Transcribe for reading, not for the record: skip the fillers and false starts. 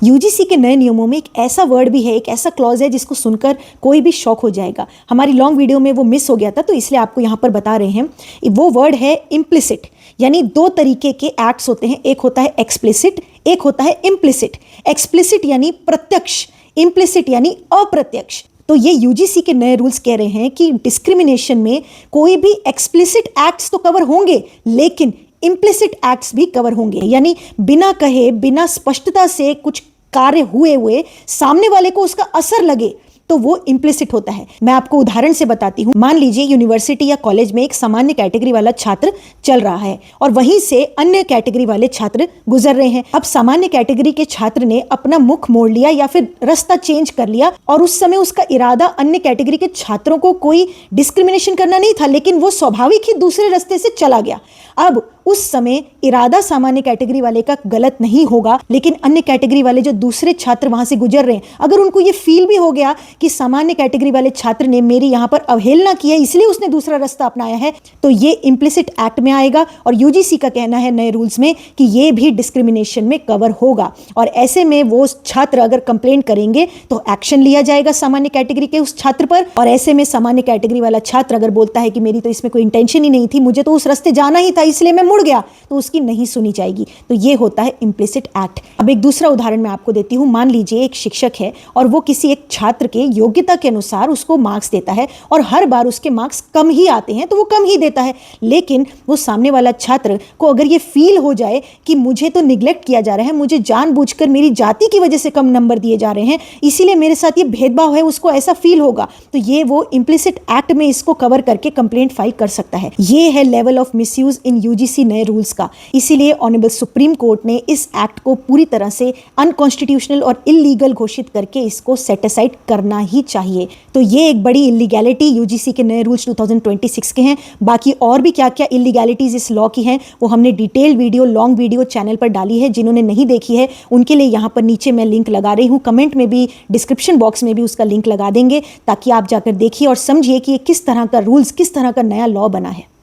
UGC के नए नियमों में एक ऐसा वर्ड भी है, एक ऐसा क्लॉज है जिसको सुनकर कोई भी शॉक हो जाएगा। हमारी लॉन्ग वीडियो में वो मिस हो गया था, तो इसलिए आपको यहाँ पर बता रहे हैं। वो वर्ड है इम्प्लिसिट। यानी दो तरीके के एक्ट्स होते हैं, एक होता है एक्सप्लिसिट, एक होता है इम्प्लिसिट। एक्सप्लिसिट यानी प्रत्यक्ष, इम्प्लिसिट यानी अप्रत्यक्ष। तो ये यूजीसी के नए रूल्स कह रहे हैं कि डिस्क्रिमिनेशन में कोई भी एक्सप्लिसिट एक्ट्स तो कवर होंगे, लेकिन इम्प्लिसिट एक्ट्स भी कवर होंगे। यानी बिना कहे, बिना स्पष्टता से कुछ कार्य हुए हुए सामने वाले को उसका असर लगे, तो वो इम्प्लिसिट होता है। मैं आपको उदाहरण से बताती हूं। मान लीजिए यूनिवर्सिटी या कॉलेज में एक सामान्य कैटेगरी वाला छात्र चल रहा है और वहीं से अन्य कैटेगरी वाले छात्र गुजर रहे हैं। अब सामान्य कैटेगरी के छात्र ने अपना मुख मोड़ लिया या फिर रास्ता चेंज कर लिया, और उस समय उसका इरादा अन्य कैटेगरी के छात्रों को कोई डिस्क्रिमिनेशन करना नहीं था, लेकिन वो स्वाभाविक ही दूसरे रास्ते से चला गया। अब उस समय इरादा सामान्य कैटेगरी वाले का गलत नहीं होगा, लेकिन अन्य कैटेगरी वाले जो दूसरे छात्र वहां से गुजर रहे हैं, अगर उनको ये फील भी हो गया कि सामान्य कैटेगरी वाले छात्र ने मेरी यहां पर अवहेलना की है, इसलिए उसने दूसरा रास्ता अपनाया है, तो ये इम्प्लिसिट एक्ट में आएगा। और यूजीसी का कहना है नए रूल्स में कि ये भी डिस्क्रिमिनेशन में कवर होगा। और ऐसे में वो छात्र अगर कंप्लेंट करेंगे तो एक्शन लिया जाएगा सामान्य कैटेगरी के उस छात्र पर। और ऐसे में सामान्य कैटेगरी वाला छात्र अगर बोलता है कि मेरी तो इसमें कोई इंटेंशन ही नहीं थी, मुझे तो उस रास्ते जाना ही था, इसलिए मैं मुड़ गया, तो उसकी नहीं सुनी जाएगी। तो ये होता है इम्प्लिसिट एक्ट। अब एक दूसरा उदाहरण मैं आपको देती हूं। मान लीजिए एक शिक्षक है और वो किसी एक छात्र के योग्यता के अनुसार उसको मार्क्स देता है, और हर बार उसके मार्क्स कम ही आते हैं, तो वो कम ही देता है। लेकिन वो सामने वाला छात्र को अगर ये फील हो जाए कि मुझे तो निग्लेक्ट किया जा रहा है, मुझे जानबूझकर मेरी जाति की वजह से कम नंबर दिए जा रहे हैं, इसीलिए मेरे साथ ये भेदभाव है, उसको ऐसा फील होगा, तो ये वो इम्प्लिसिट एक्ट में इसको कवर करके कंप्लेंट फाइल कर सकता है। ये है level of misuse in UGC नए रूल्स का। इसीलिए ऑनरेबल सुप्रीम कोर्ट ने इस एक्ट को पूरी तरह से अनकॉन्स्टिट्यूशनल और इलीगल घोषित करके इसको सेट असाइड करना ही चाहिए। तो ये एक बड़ी इलीगैलिटी यूजीसी के नए रूल्स 2026 के हैं। बाकी और भी क्या क्या इलीगैलिटीज इस लॉ की हैं, वो हमने detailed video, long video channel पर डाली है। जिन्होंने नहीं देखी है उनके लिए यहाँ पर नीचे मैं लिंक लगा रही हूँ, कमेंट में भी, डिस्क्रिप्शन बॉक्स में भी उसका लिंक लगा देंगे, ताकि आप जाकर देखिए और समझिए कि ये किस तरह का रूल्स, किस तरह का नया लॉ बना है।